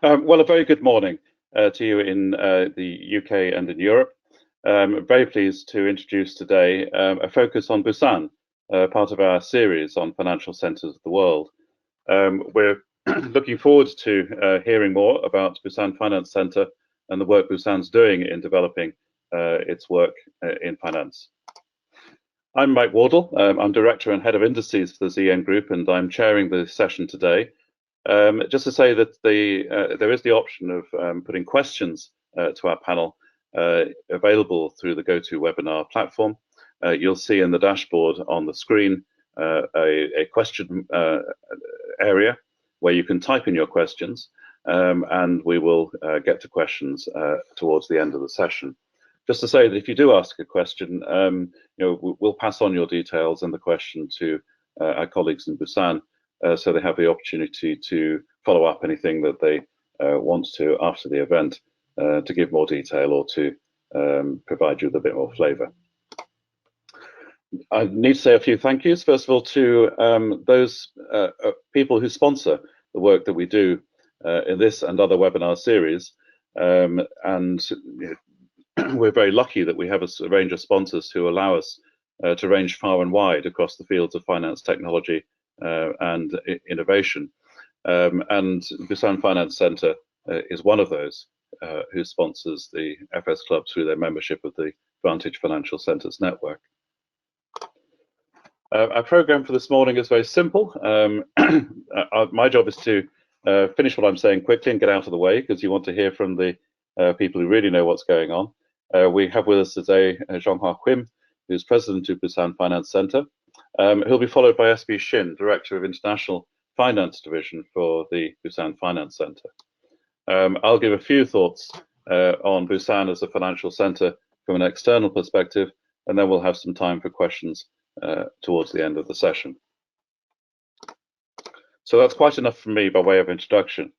Well, a very good morning to you in the UK and in Europe. Very pleased to introduce today a focus on Busan, part of our series on financial centres of the world. We're looking forward to hearing more about Busan Finance Center and the work Busan's doing in developing its work in finance. I'm Mike Wardle. I'm Director and Head of Indices for the ZN Group, and I'm chairing the session today. Just to say that there is the option of putting questions to our panel available through the GoToWebinar platform. You'll see in the dashboard on the screen a question area where you can type in your questions, and we will get to questions towards the end of the session. Just to say that if you do ask a question, we'll pass on your details and the question to our colleagues in Busan, so they have the opportunity to follow up anything that they want to after the event, to give more detail or to provide you with a bit more flavour. I need to say a few thank yous. First of all, to those people who sponsor the work that we do in this and other webinar series. We're very lucky that we have a range of sponsors who allow us to range far and wide across the fields of finance technology and innovation. And Busan Finance Center is one of those who sponsors the FS Club through their membership of the Vantage Financial Centers Network. Our program for this morning is very simple. My job is to finish what I'm saying quickly and get out of the way, because you want to hear from the people who really know what's going on. We have with us today Jong-hwa, who's president of Busan Finance Center. He'll be followed by SB Shin, Director of International Finance Division for the Busan Finance Center. I'll give a few thoughts on Busan as a financial center from an external perspective, and then we'll have some time for questions towards the end of the session. So that's quite enough from me by way of introduction.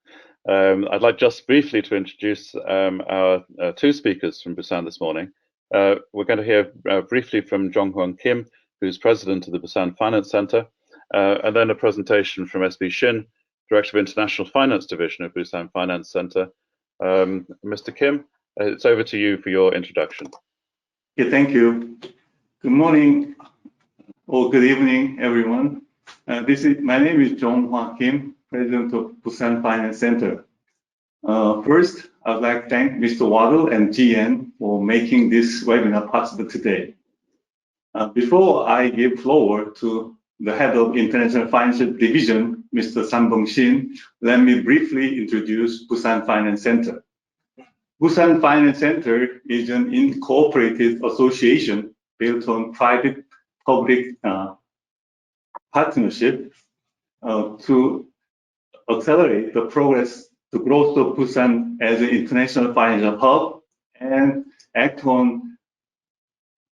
I'd like just briefly to introduce our two speakers from Busan this morning. We're going to hear briefly from Jong-hwa, who's president of the Busan Finance Center, and then a presentation from SB Shin, Director of International Finance Division of Busan Finance Center. Mr. Kim, it's over to you for your introduction. Yeah, thank you. Good morning or good evening, everyone. My name is Jong-hwa Kim, President of Busan Finance Center. First, I'd like to thank Mr. Waddle and GN for making this webinar possible today. Before I give floor to the head of International Financial Division, Mr. Shin, let me briefly introduce Busan Finance Center. Busan Finance Center is an incorporated association built on private-public partnership to accelerate the growth of Busan as an international financial hub and act on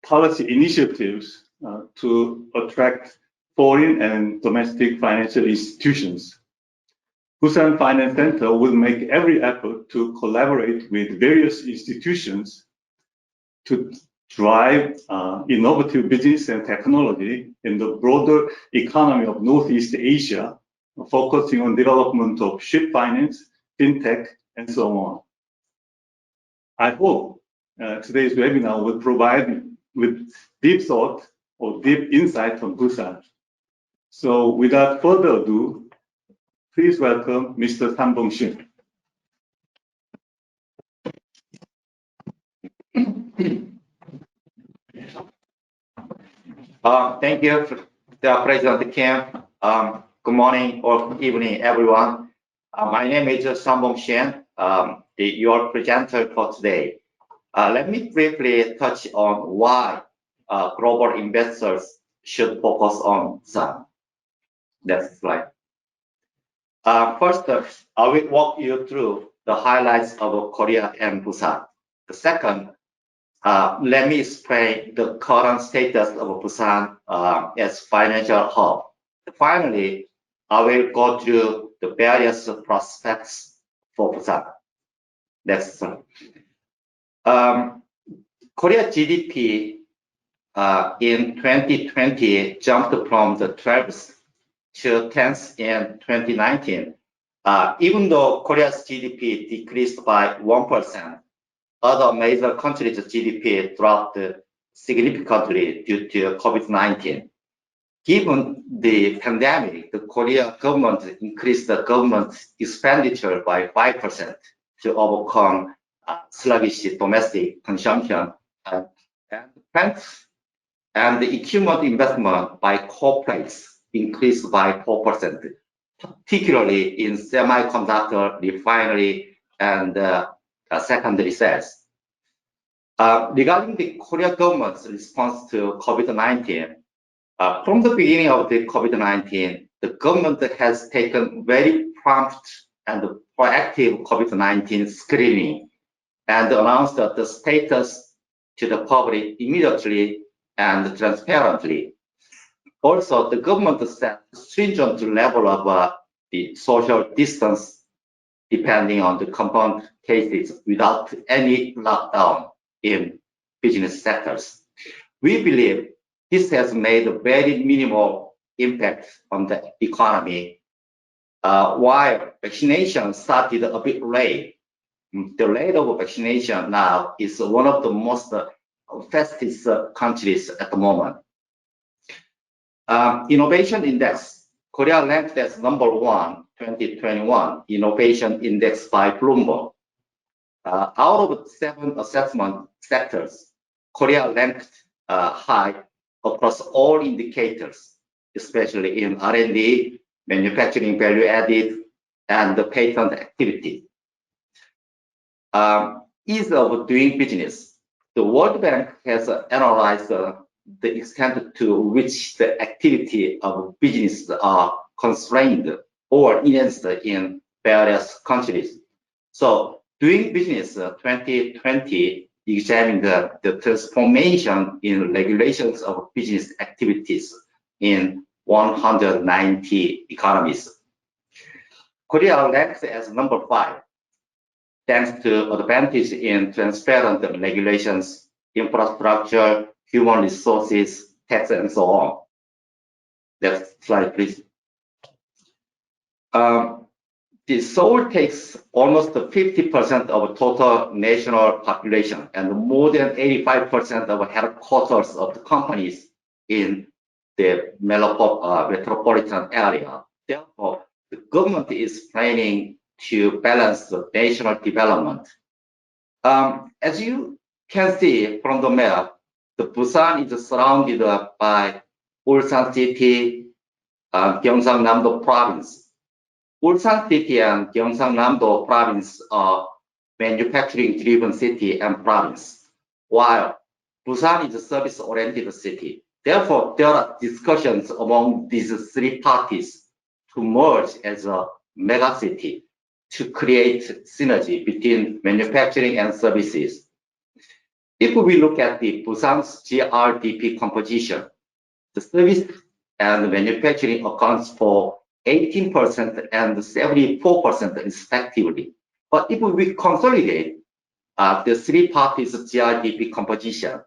policy initiatives to attract foreign and domestic financial institutions. Busan Finance Center will make every effort to collaborate with various institutions to drive innovative business and technology in the broader economy of Northeast Asia, focusing on development of ship finance, FinTech, and so on. I hope today's webinar will provide with deep thought or deep insight on Busan. So without further ado, please welcome Mr. Shin. Thank you, President Kim. Good morning or evening, everyone. My name is Shin, your presenter for today. Let me briefly touch on why global investors should focus on Busan. Next slide. First, I will walk you through the highlights of Korea and Busan. The second, let me explain the current status of Busan as financial hub. Finally, I will go through the various prospects for Busan. Next slide. Korea GDP in 2020 jumped from the 12th to 10th in 2019, Even though Korea's GDP decreased by 1%, other major countries' GDP dropped significantly due to COVID-19. Given the pandemic, the Korea government increased the government expenditure by 5% to overcome sluggish domestic consumption, and the equipment investment by corporates increased by 4%, particularly in semiconductor, refinery, and secondary sales. Regarding the Korea government's response to COVID-19, from the beginning of the COVID-19, the government has taken very prompt and proactive COVID-19 screening and announced the status to the public immediately and transparently. Also, the government set stringent level of the social distance depending on the confirmed cases without any lockdown in business sectors. We believe this has made a very minimal impact on the economy. While vaccination started a bit late, the rate of vaccination now is one of the most fastest countries at the moment. Innovation Index, Korea ranked as #1, 2021 Innovation Index by Bloomberg. Out of 7 assessment sectors, Korea ranked high across all indicators, especially in R&D, manufacturing value added, and the patent activity. Ease of doing business. The World Bank has analyzed the extent to which the activity of business are constrained or enhanced in various countries. So doing business 2020 examined the transformation in regulations of business activities in 190 economies. Korea ranked as #5, thanks to advantage in transparent regulations, infrastructure, human resources, tax, and so on. Next slide, please. The Seoul takes almost 50% of total national population and more than 85% of headquarters of the companies in the metropolitan area. Therefore, the government is planning to balance the national development. As you can see from the map, the Busan is surrounded by Ulsan City, Gyeongsang-namdo Province. Ulsan City and Gyeongsang-namdo Province are manufacturing-driven city and province, while Busan is a service-oriented city. Therefore, there are discussions among these 3 parties to merge as a megacity to create synergy between manufacturing and services. If we look at the Busan's GRDP composition, the service and manufacturing accounts for 18% and 74% respectively. But if we consolidate the 3 parties' GRDP composition,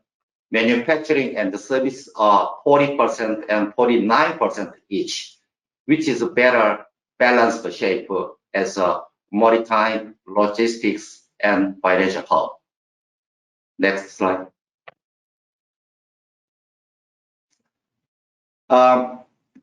manufacturing and the service are 40% and 49% each, which is a better balanced shape as a maritime, logistics, and financial hub. Next slide.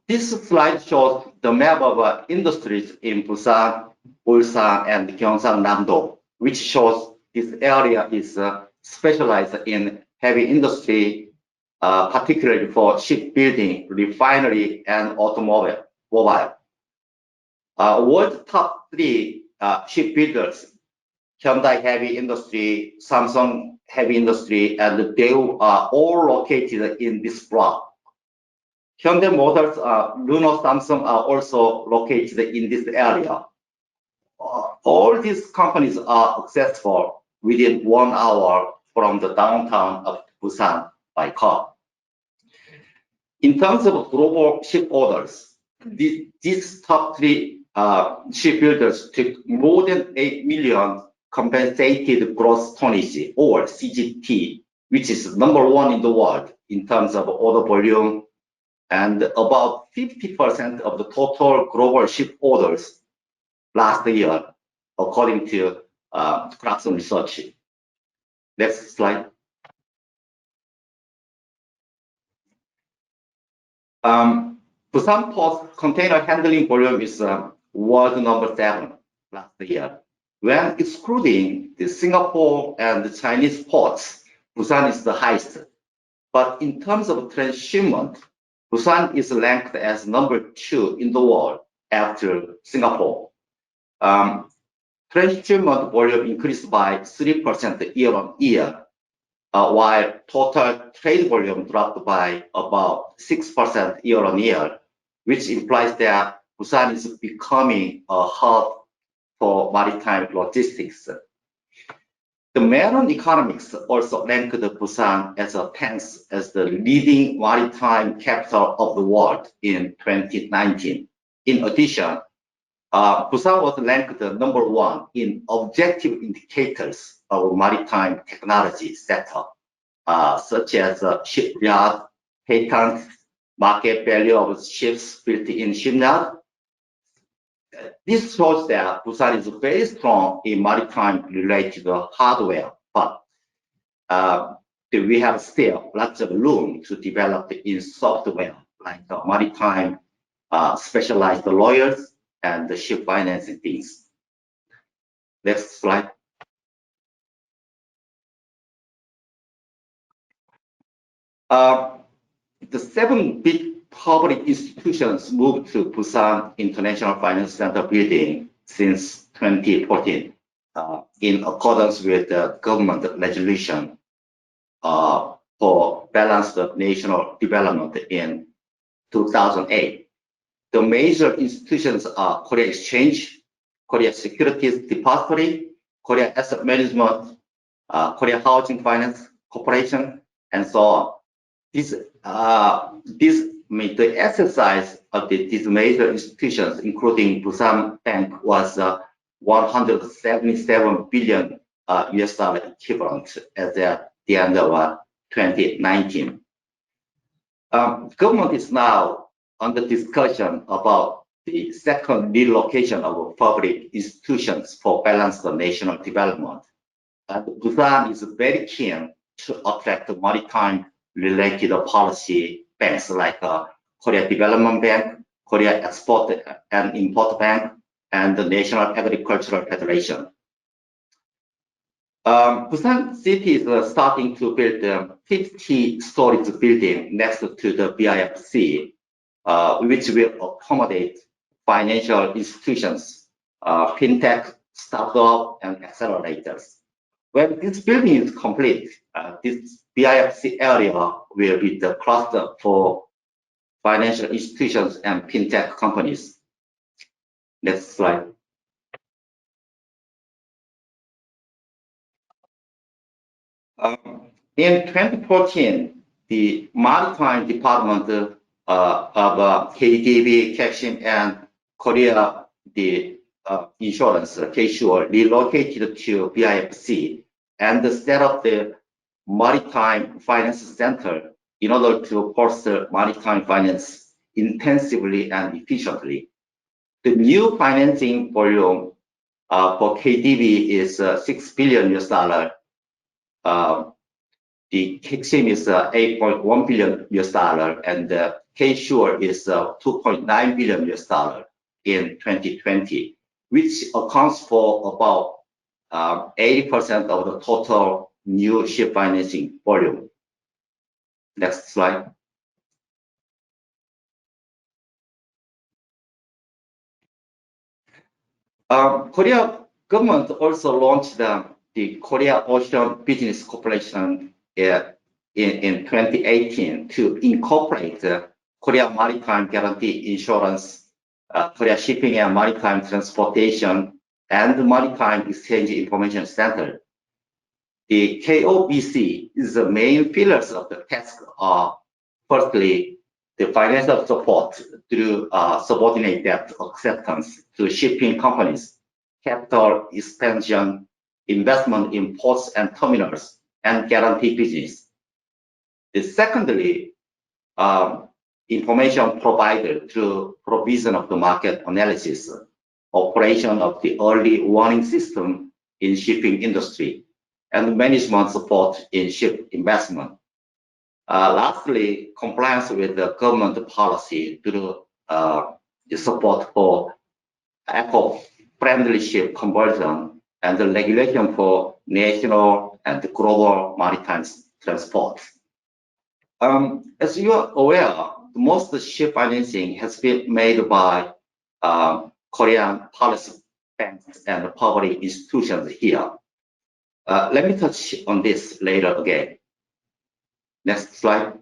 This slide shows the map of industries in Busan, Ulsan, and Gyeongsang-namdo, which shows this area is specialized in heavy industry, particularly for shipbuilding, refinery, and automobile. World top 3 shipbuilders, Hyundai Heavy Industry, Samsung Heavy Industry, and Daewoo are all located in this block. Hyundai Motors, Renault, Samsung are also located in this area. All these companies are accessible within 1 hour from the downtown of Busan by car. In terms of global ship orders, these top 3 shipbuilders took more than 8 million compensated gross tonnage, or CGT, which is #1 in the world in terms of order volume, and about 50% of the total global ship orders last year, according to Clarkson Research. Next slide. Busan Port's container handling volume is world number 7 last year. When excluding the Singapore and the Chinese ports, Busan is the highest. But in terms of transshipment, Busan is ranked as number 2 in the world after Singapore. Transshipment volume increased by 3% year-on-year, while total trade volume dropped by about 6% year-on-year, which implies that Busan is becoming a hub for maritime logistics. The Maron Economics also ranked Busan as a 10th as the leading maritime capital of the world in 2019. In addition, Busan was ranked number 1 in objective indicators of maritime technology sector, such as shipyard, patent, market value of ships built in shipyard. This shows that Busan is very strong in maritime-related hardware, but we have still lots of room to develop in software, like maritime specialized lawyers and the ship financing things. Next slide. The 7 big public institutions moved to Busan International Finance Center building since 2014 in accordance with the government resolution for balanced national development in 2008. The major institutions are Korea Exchange, Korea Securities Depository, Korea Asset Management, Korea Housing Finance Corporation, and so on. The exercise of these major institutions, including Busan Bank, was 177 billion US dollar equivalent at the end of 2019. Government is now under discussion about the second relocation of public institutions for balanced national development. And Busan is very keen to attract maritime-related policy banks like Korea Development Bank, Korea Export and Import Bank, and the National Agricultural Federation. Busan City is starting to build a 50-story building next to the BIFC, which will accommodate financial institutions, FinTech, startup, and accelerators. When this building is complete, this BIFC area will be the cluster for financial institutions and FinTech companies. Next slide. In 2014, the Maritime Department of KDB, Kookmin, and Korea, the insurance, K-Sure, relocated to BIFC and set up the Maritime Finance Center in order to foster maritime finance intensively and efficiently. The new financing volume for KDB is $6 billion US dollar. The Kookmin is $8.1 billion US dollar, and the K-Sure is $2.9 billion US dollar in 2020, which accounts for about 80% of the total new ship financing volume. Next slide. Korea government also launched the Korea Ocean Business Corporation in 2018 to incorporate Korea Maritime Guarantee Insurance, Korea Shipping and Maritime Transportation, and the Maritime Exchange Information Center. The KOBC is the main pillars of the task are, firstly, the financial support through subordinate debt acceptance to shipping companies, capital expansion, investment in ports and terminals, and guarantee business. Secondly, information provided through provision of the market analysis. operation of the early warning system in shipping industry, and management support in ship investment. Lastly, compliance with the government policy through the support for eco-friendly ship conversion and the regulation for national and global maritime transport. As you are aware, most ship financing has been made by Korean policy banks and public institutions here. Let me touch on this later again. Next slide.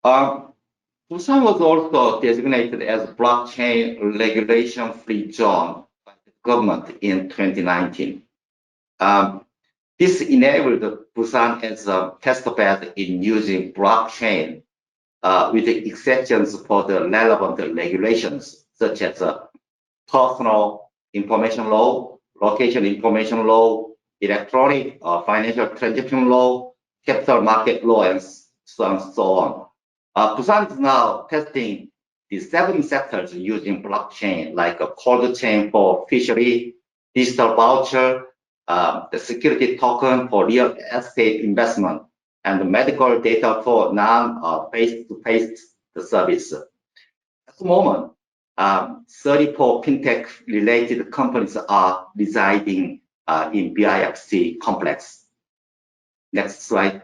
Busan was also designated as blockchain regulation-free zone by the government in 2019. This enabled Busan as a testbed in using blockchain with the exceptions for the relevant regulations such as personal information law, location information law, electronic financial transaction law, capital market law, and so on. Busan is now testing the 7 sectors using blockchain, like a cold chain for fishery, digital voucher, the security token for real estate investment, and the medical data for non-face-to-face service. At the moment, 34 FinTech related companies are residing in BIFC complex. Next slide.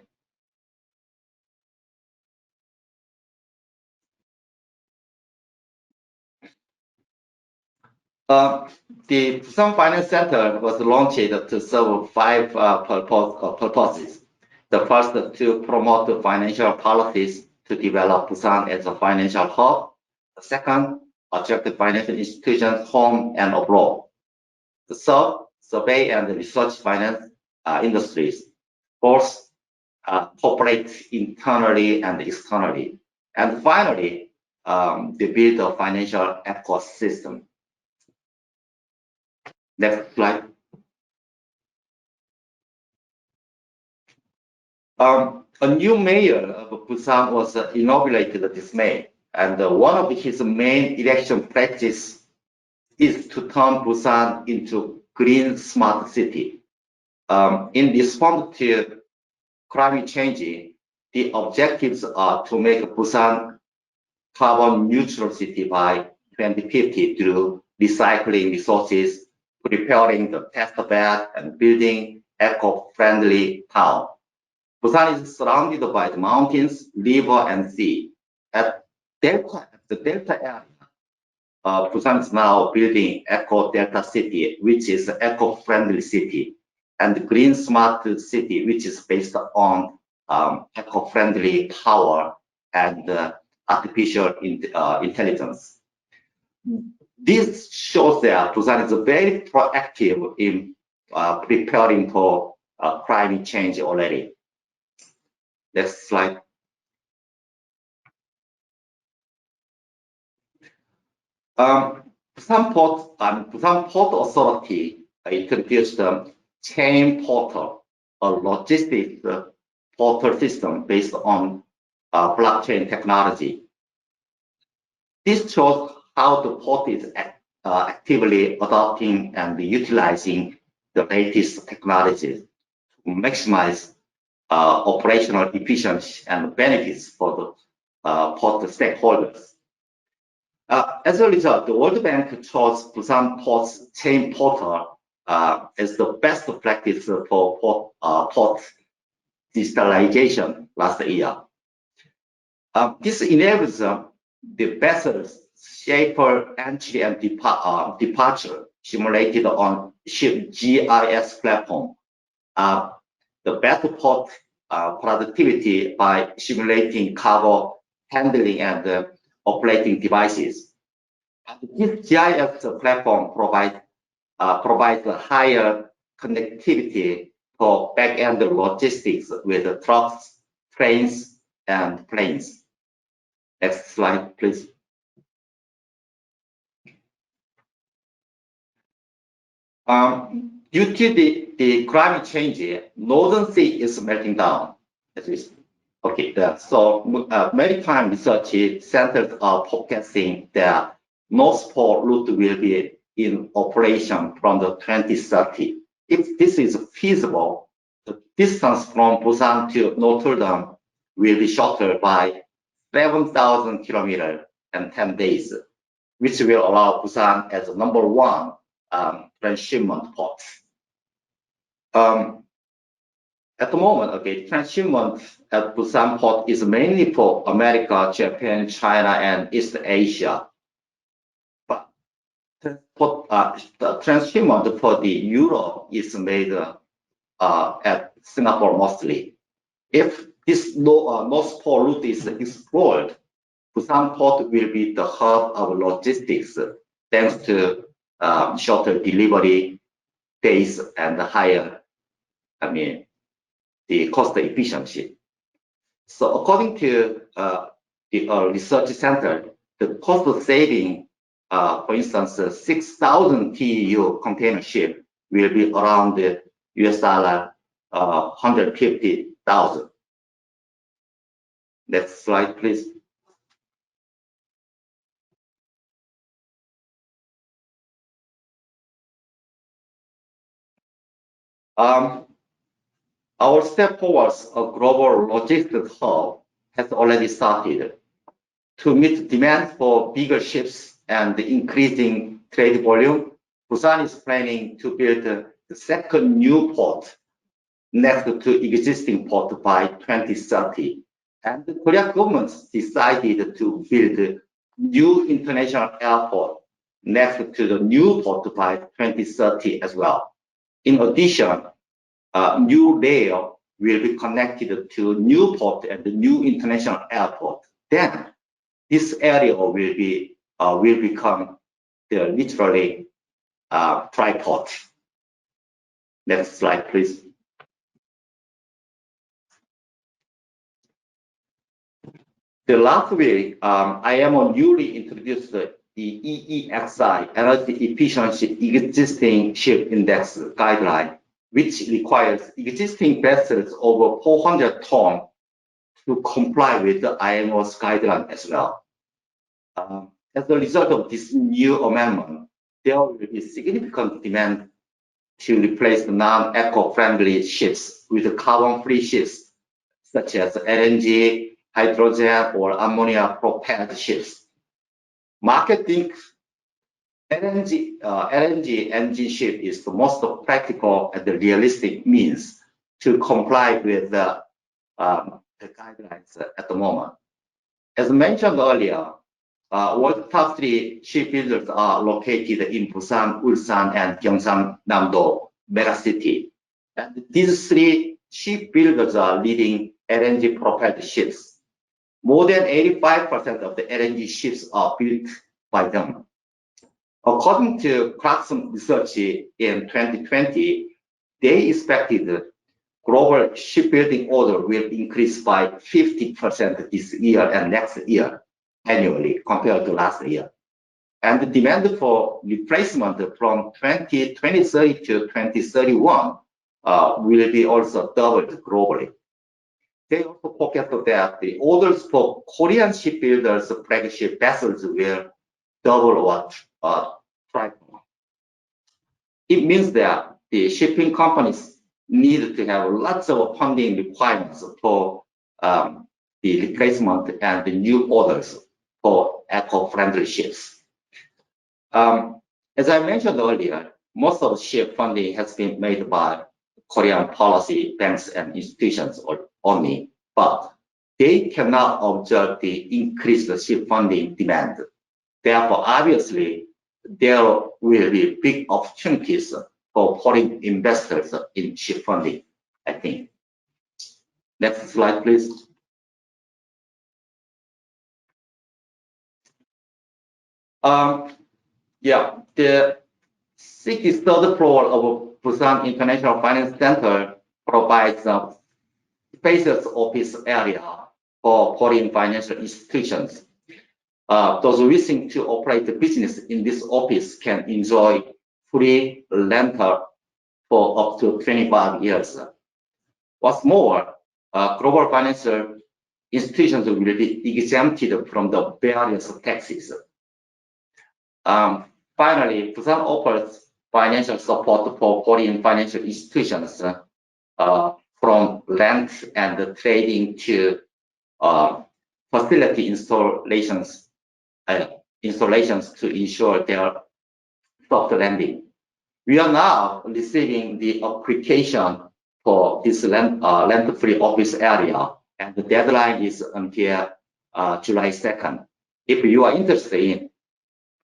The Busan Finance Center was launched to serve 5 purposes. The first, to promote the financial policies to develop Busan as a financial hub. The second, attract financial institutions home and abroad. The third, survey and research finance industries. Fourth, cooperate internally and externally. And finally, they build a financial ecosystem. Next slide. A new mayor of Busan was inaugurated this May, and one of his main election practices is to turn Busan into green smart city. In response to climate change, the objectives are to make Busan carbon neutral city by 2050 through recycling resources, preparing the test bed, and building eco-friendly town. Busan is surrounded by the mountains, river, and sea. At the Delta area, Busan is now building Eco Delta City, which is an eco-friendly city, and Green Smart City, which is based on eco-friendly power and artificial intelligence. This shows that Busan is very proactive in preparing for climate change already. Next slide. Busan Port Authority introduced the Chain Portal, a logistics portal system based on blockchain technology. This shows how the port is actively adopting and utilizing the latest technologies to maximize operational efficiency and benefits for the port stakeholders. As a result, the World Bank chose Busan Port's Chain Portal as the best practice for port digitalization last year. This enables the vessels safer entry and departure simulated on ship GIS platform. The better port productivity by simulating cargo handling and operating devices. This GIS platform provides higher connectivity for back-end logistics with trucks, trains, and planes. Next slide, please. Due to the climate change, Northern Sea is melting down. Okay, so Maritime Research centers are forecasting that North Pole route will be in operation from the 2030. If this is feasible, the distance from Busan to Notre Dame will be shorter by 7,000 kilometers and 10 days, which will allow Busan as the #1 transshipment port. At the moment, okay, transshipment at Busan port is mainly for America, Japan, China, and East Asia. But the transshipment for the Europe is made at Singapore mostly. If this North Pole route is explored, Busan port will be the hub of logistics, thanks to shorter delivery days and higher, the cost efficiency. So according to the research center, the cost saving, for instance, 6,000 TEU container ship will be around the US dollar 150,000. Next slide, please. Our step towards a global logistics hub has already started. To meet demand for bigger ships and the increasing trade volume, Busan is planning to build the second new port next to existing port by 2030. And the Korean government decided to build a new international airport next to the new port by 2030 as well. In addition, new rail will be connected to new port and the new international airport. Then this area will become the literally tripod. Next slide, please. The last week, IMO newly introduced the EEXI, Energy Efficiency Existing Ship Index guideline, which requires existing vessels over 400 tons to comply with the IMO's guideline as well. As a result of this new amendment, there will be significant demand to replace the non-eco-friendly ships with carbon-free ships, such as LNG, hydrogen, or ammonia-propelled ships. Market thinks LNG engine ship is the most practical and the realistic means to comply with the guidelines at the moment. As mentioned earlier, world top 3 shipbuilders are located in Busan, Ulsan, and Gyeongsang-namdo megacity. And these 3 shipbuilders are leading LNG propelled ships. More than 85% of the LNG ships are built by them. According to Clarkson Research in 2020, they expected global shipbuilding order will increase by 50% this year and next year annually compared to last year. And the demand for replacement from 2030 to 2031 will be also doubled globally. They also forecast that the orders for Korean shipbuilders' flagship vessels will double or triple. It means that the shipping companies need to have lots of funding requirements for the replacement and the new orders for eco-friendly ships. As I mentioned earlier, most of the ship funding has been made by Korean policy banks and institutions only, but they cannot observe the increased ship funding demand. Therefore, obviously, there will be big opportunities for foreign investors in ship funding, I think. Next slide, please. The 63rd floor of Busan International Finance Center provides a spacious office area for foreign financial institutions. Those wishing to operate the business in this office can enjoy free rental for up to 25 years. What's more, global financial institutions will be exempted from the various taxes. Finally, Busan offers financial support for foreign financial institutions from land and trading to facility installations to ensure their soft landing. We are now receiving the application for this land-free office area, and the deadline is until July 2nd. If you are interested,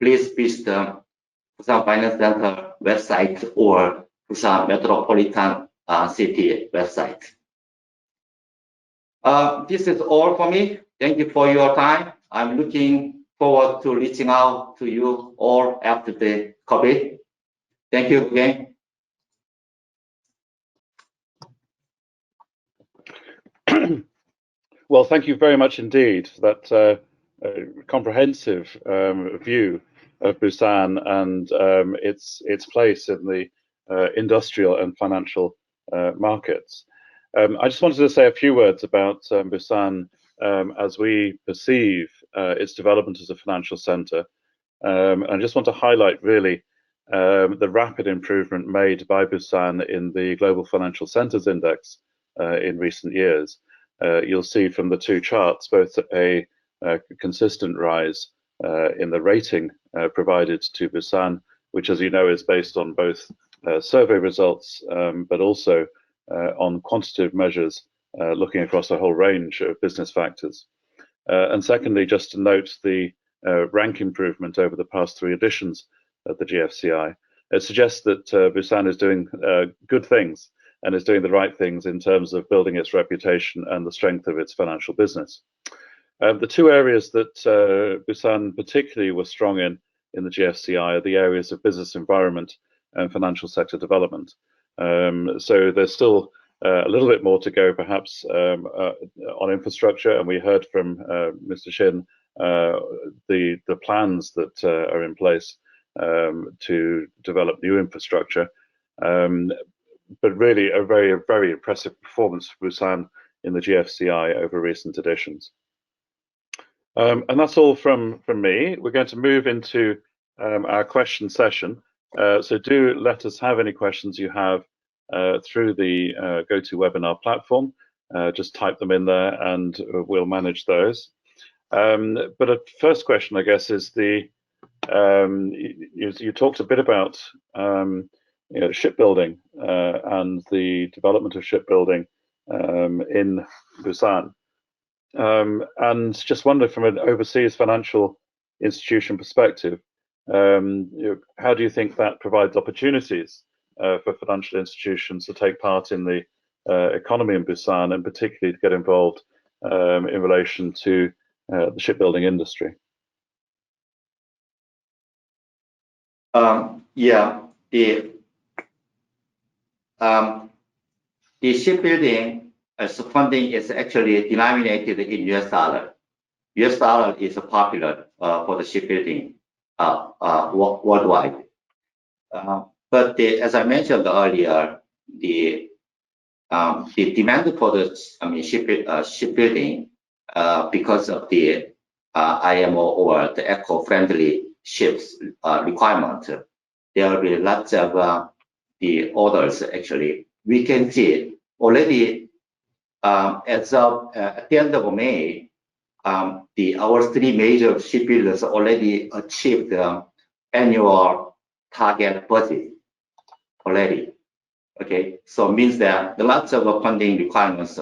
please visit the Busan Finance Center website or Busan Metropolitan City website. This is all for me. Thank you for your time. I'm looking forward to reaching out to you all after the COVID. Thank you again. Well, thank you very much indeed for that comprehensive view of Busan and its place in the industrial and financial markets. I just wanted to say a few words about Busan as we perceive its development as a financial center. I just want to highlight really the rapid improvement made by Busan in the Global Financial Centers Index in recent years. You'll see from the two charts both a consistent rise in the rating provided to Busan, which, as you know, is based on both survey results, but also on quantitative measures looking across a whole range of business factors. And secondly, just to note the rank improvement over the past 3 editions of the GFCI. It suggests that Busan is doing good things and is doing the right things in terms of building its reputation and the strength of its financial business. The 2 areas that Busan particularly was strong in the GFCI are the areas of business environment and financial sector development. So there's still a little bit more to go perhaps on infrastructure, and we heard from Mr. Shin the plans that are in place to develop new infrastructure. But really a very, very impressive performance for Busan in the GFCI over recent editions. And that's all from me. We're going to move into our question session. So do let us have any questions you have through the GoToWebinar platform. Just type them in there and we'll manage those. But a first question, I guess, is you talked a bit about shipbuilding and the development of shipbuilding in Busan. And just wonder from an overseas financial institution perspective, how do you think that provides opportunities for financial institutions to take part in the economy in Busan, and particularly to get involved in relation to the shipbuilding industry? Yeah, the shipbuilding funding is actually denominated in US dollar. US dollar is popular for the shipbuilding worldwide. But as I mentioned earlier, the demand for the shipbuilding because of the IMO or the eco-friendly ships requirement, there will be lots of the orders. Actually, we can see already as of at the end of May, our 3 major shipbuilders already achieved annual target budget already. Okay, so it means that the lots of funding requirements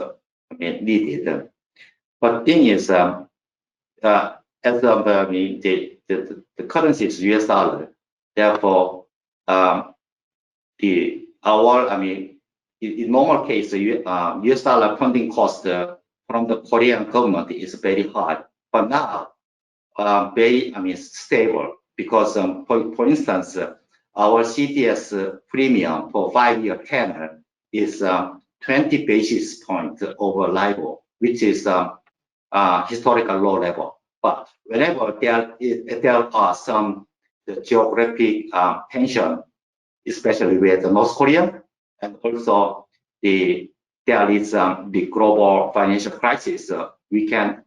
needed. But thing is, as of the currency is US dollar, therefore in normal case, US dollar funding cost from the Korean government is very high, but now very stable, because for instance, our CDS premium for 5-year tenor is 20 basis points over LIBOR, which is historical low level. But whenever there are some geographic tension, especially with the North Korea, and also there is the global financial crisis, we can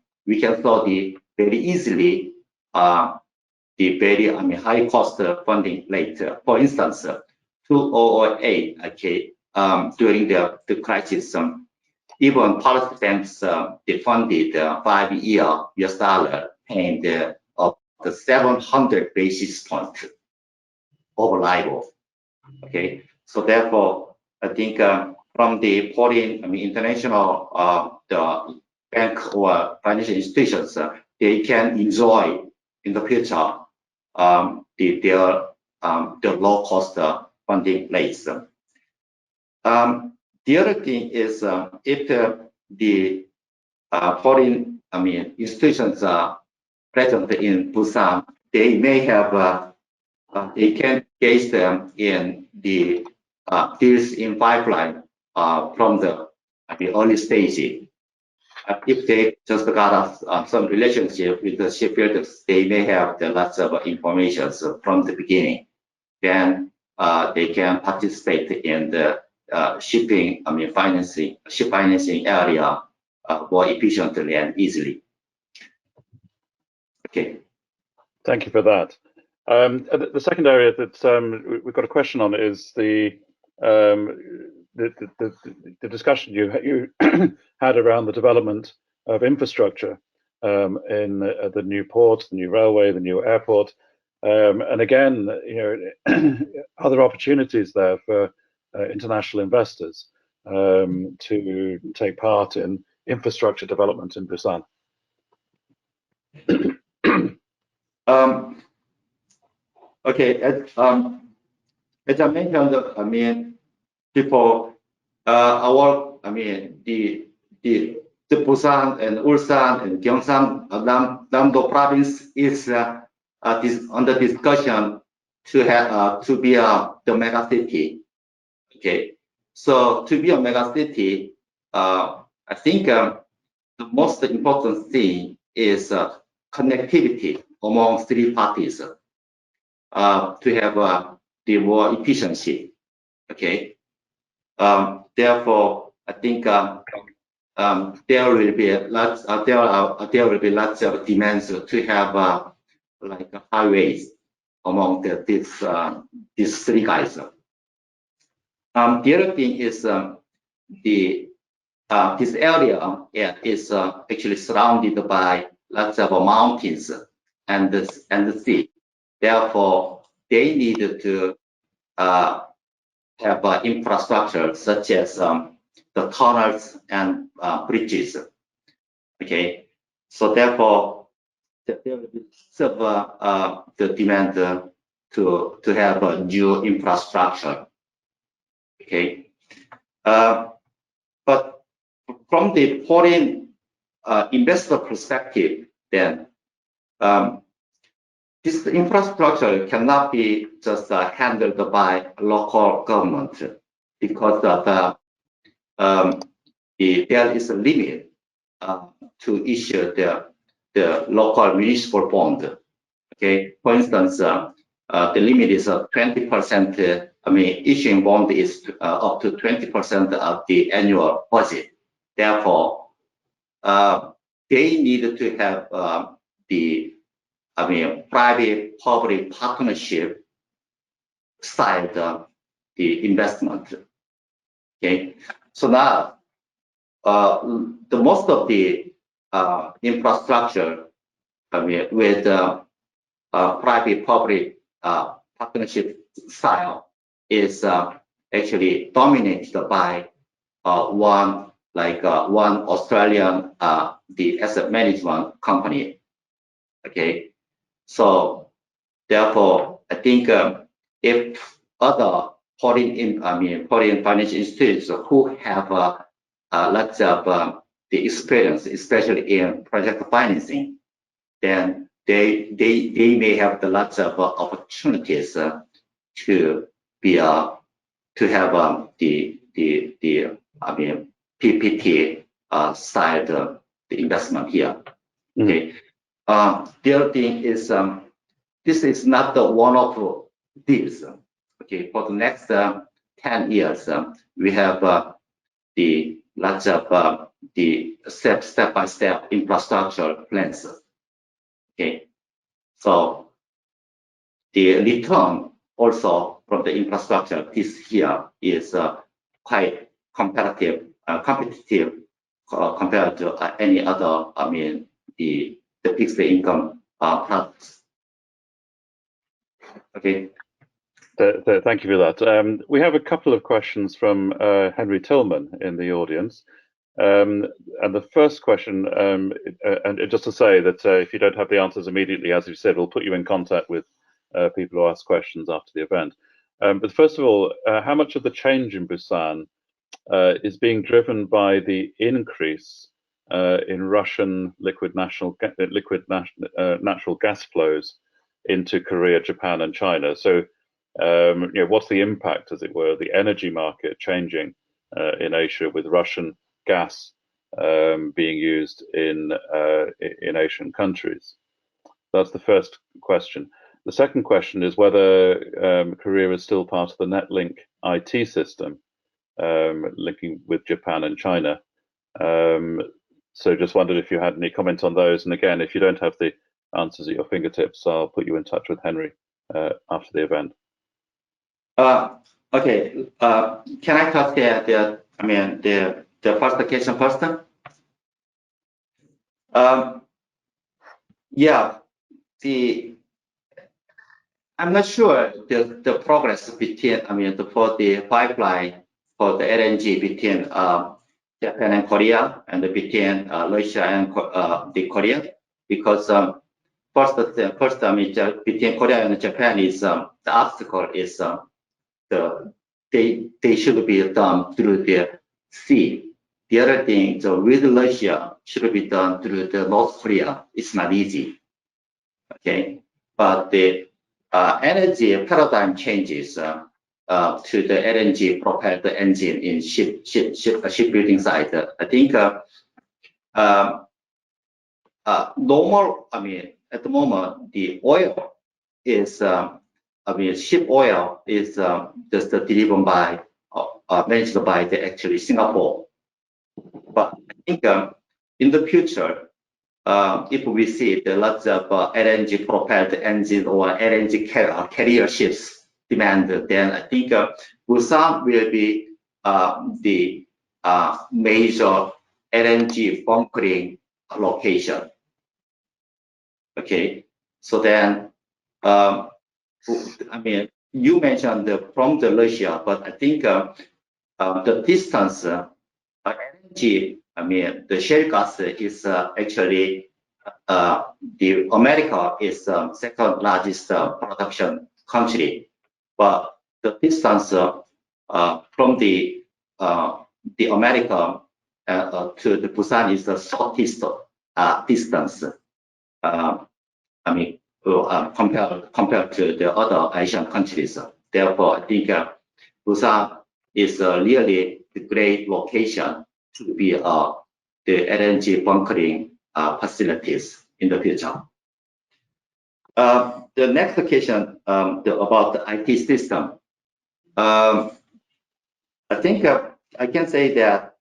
solve the very easily the very high cost funding rate. For instance, 2008, okay, during the crisis, even participants they funded 5-year US dollar and of the 700 basis points over LIBOR. Okay, so therefore, I think from the foreign, international the bank or financial institutions, they can enjoy in the future their low cost funding rates. The other thing is if the foreign institutions are present in Busan, they may have they can engage them in the deals in pipeline from the early stage. If they just got some relationship with the shipbuilders, they may have the lots of information from the beginning. Then they can participate in the shipping, ship financing area more efficiently and easily. Okay. Thank you for that. The second area that we've got a question on is the discussion you had around the development of infrastructure in the new port, the new railway, the new airport, and again, other opportunities there for international investors to take part in infrastructure development in Busan. Okay, as I mentioned, before the Busan and Ulsan and Gyeongsang Namdo province is under discussion to be the mega city. Okay, so to be a mega city, I think the most important thing is connectivity among three parties to have the more efficiency. Okay, therefore I think there will be lots of demands to have like highways among these three guys. The other thing is this area is actually surrounded by lots of mountains and the sea. Therefore, they need to have infrastructure such as the tunnels and bridges. Okay, so therefore there will be some the demand to have a new infrastructure. Okay, but from the foreign investor perspective, then this infrastructure cannot be just handled by local government because of there is a limit to issue the local municipal bond. Okay, for instance, the limit is 20%. Issuing bond is up to 20% of the annual budget. Therefore, they need to have the private-public partnership side the investment. Okay, so now the most of the infrastructure with private-public partnership style is actually dominated by one Australian the asset management company. Okay, so therefore I think if other foreign financial institutions who have lots of the experience, especially in project financing, then they may have the lots of opportunities to be to have the PPT side the investment here. Okay. The other thing is this is not the one of these. Okay, for the next 10 years, we have the lots of the step-by-step infrastructure plans. Okay, so the return also from the infrastructure this year is quite competitive compared to any other, the fixed income products. Okay. Thank you for that. We have a couple of questions from Henry Tillman in the audience. And the first question, and just to say that if you don't have the answers immediately, as you said, we'll put you in contact with people who ask questions after the event. But first of all, how much of the change in Busan is being driven by the increase in Russian liquid natural gas flows into Korea, Japan, and China? So, what's the impact, as it were, of the energy market changing in Asia with Russian gas being used in Asian countries? That's the first question. The second question is whether Korea is still part of the NetLink IT system, linking with Japan and China. So just wondered if you had any comment on those. And again, if you don't have the answers at your fingertips, I'll put you in touch with Henry after the event. Okay. Can I talk the first question first? Yeah. I'm not sure the progress between for the pipeline for the LNG between Japan and Korea, and between Russia and the Korea, because first between Korea and Japan is the obstacle is they should be done through the sea. The other thing, with Russia, should be done through the North Korea. It's not easy. Okay, but the energy paradigm changes to the LNG propelled engine in shipbuilding side. I think normal. At the moment, the oil is ship oil is just driven by managed by actually Singapore. But I think in the future, if we see the lots of LNG propelled engine or LNG carrier ships demand, then I think Busan will be the major LNG bunkering location. Okay, so then you mentioned from the Russia, but I think the distance energy, the shale gas is actually the America is second largest production country, but the distance from the America to the Busan is the shortest distance. Compared to the other Asian countries. Therefore, I think Busan is really a great location to be the LNG bunkering facilities in the future. The next question about the IT system. I think I can say that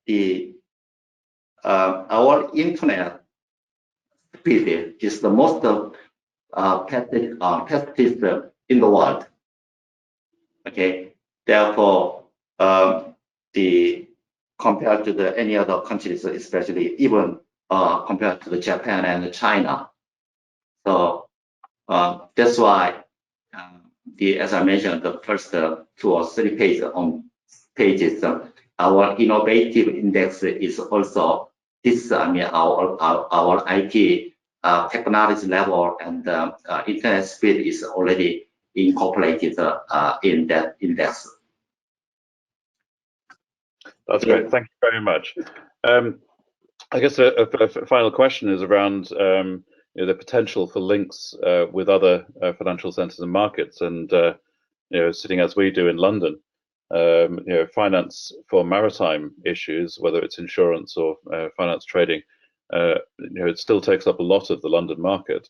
our internet speed is the most fastest in the world. Okay, therefore, compared to any other countries, especially even compared to Japan and China. So that's why as I mentioned, the first 2 or 3 pages, our innovative index is also this. Our IT technology level and internet speed is already incorporated in that index. That's great. Thank you very much. I guess a final question is around the potential for links with other financial centres and markets, and sitting as we do in London, finance for maritime issues, whether it's insurance or finance trading, it still takes up a lot of the London market.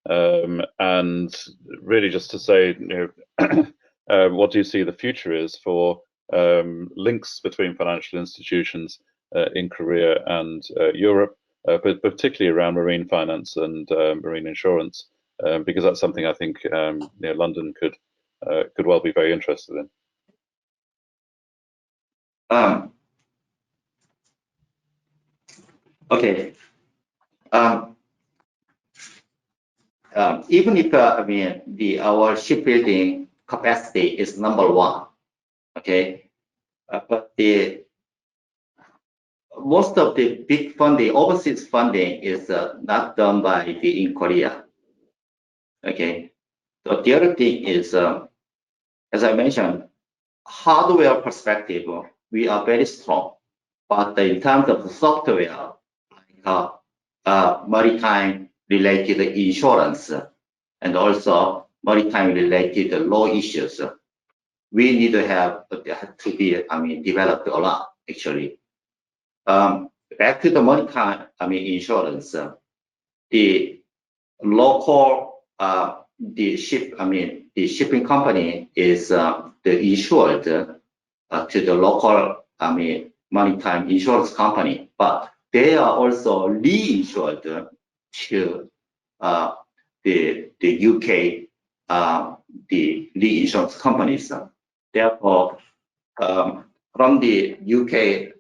And really, just to say, what do you see the future is for links between financial institutions in Korea and Europe, but particularly around marine finance and marine insurance, because that's something I think London could well be very interested in. Okay. Even if our shipbuilding capacity is #1, okay, but most of the big funding, overseas funding, is not done by in Korea. Okay. So the other thing is, as I mentioned, hardware perspective, we are very strong, but in terms of the software, maritime related insurance and also maritime related law issues, we need to have to be developed a lot actually. Back to the maritime insurance, the local the shipping company is the insured to the local maritime insurance company, but they are also reinsured to the UK the reinsurance companies. Therefore, from the UK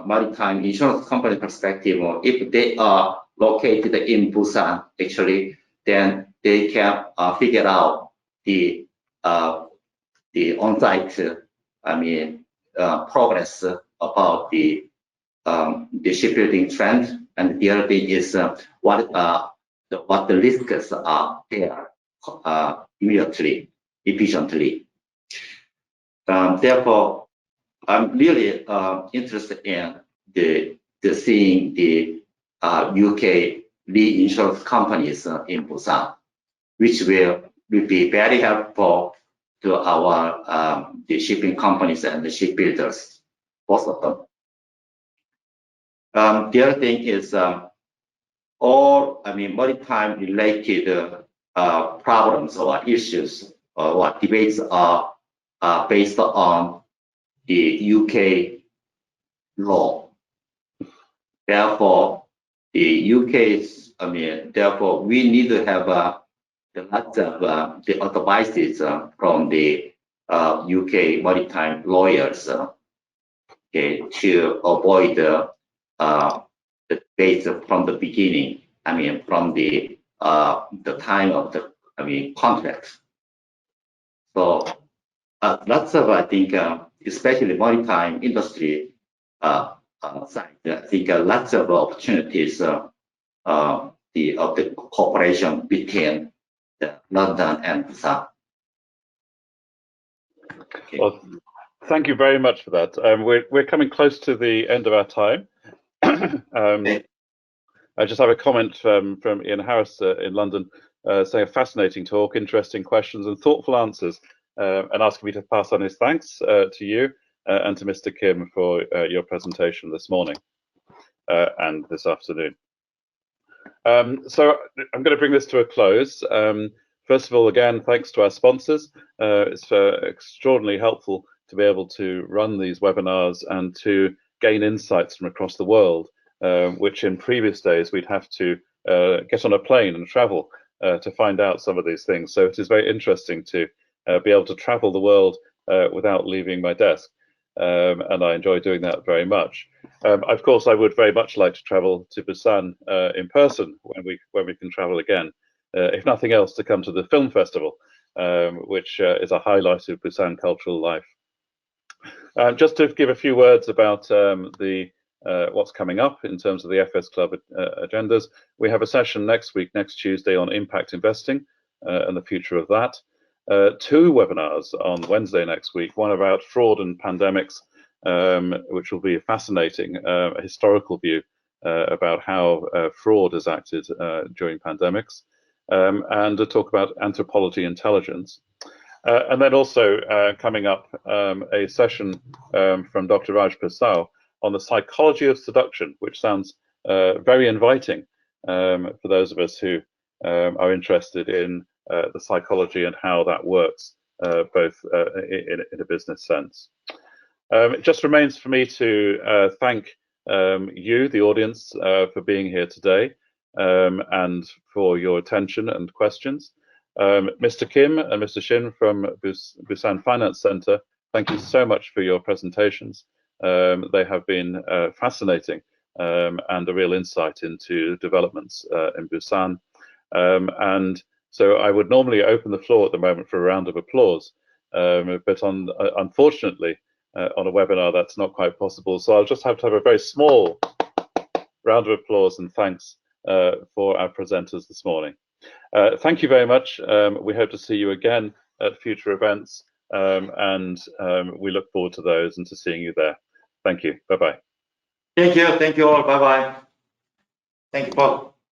maritime insurance company perspective, if they are located in Busan, actually, then they can figure out the on-site progress about the shipbuilding trend, and the other thing is what the risks are there immediately, efficiently. Therefore, I'm really interested in seeing the UK reinsurance companies in Busan, which will be very helpful to our the shipping companies and the shipbuilders, both of them. The other thing is all maritime related problems or issues or debates are based on the UK law. Therefore, the UK's therefore we need to have lots of the advices from the UK maritime lawyers, okay, to avoid the debates from the beginning. From the time of the contract. So lots of, I think, especially maritime industry side, I think lots of opportunities of the cooperation between London and Busan. Okay. Well, thank you very much for that. We're coming close to the end of our time. I just have a comment from Ian Harris in London saying a fascinating talk, interesting questions and thoughtful answers, and asking me to pass on his thanks to you and to Mr. Kim for your presentation this morning and this afternoon. So I'm going to bring this to a close. First of all, again, thanks to our sponsors. It's extraordinarily helpful to be able to run these webinars and to gain insights from across the world, which in previous days we'd have to get on a plane and travel to find out some of these things. So it is very interesting to be able to travel the world without leaving my desk, and I enjoy doing that very much. Of course, I would very much like to travel to Busan in person when we can travel again, if nothing else, to come to the film festival, which is a highlight of Busan cultural life. Just to give a few words about what's coming up in terms of the FS Club agendas. We have a session next week, next Tuesday, on impact investing and the future of that. 2 webinars on Wednesday next week, one about fraud and pandemics, which will be fascinating, a historical view about how fraud has acted during pandemics, and to talk about anthropology intelligence. And then also coming up a session from Dr. Raj Prasad on the psychology of seduction, which sounds very inviting for those of us who are interested in the psychology and how that works, both in a business sense. It just remains for me to thank you, the audience, for being here today and for your attention and questions. Mr. Kim and Mr. Shin from Busan Finance Center, thank you so much for your presentations. They have been fascinating and a real insight into developments in Busan. And so I would normally open the floor at the moment for a round of applause, but unfortunately, on a webinar, that's not quite possible. So I'll just have to have a very small round of applause and thanks for our presenters this morning. Thank you very much. We hope to see you again at future events, and we look forward to those and to seeing you there. Thank you. Bye-bye. Thank you. Thank you all. Bye-bye. Thank you, Paul.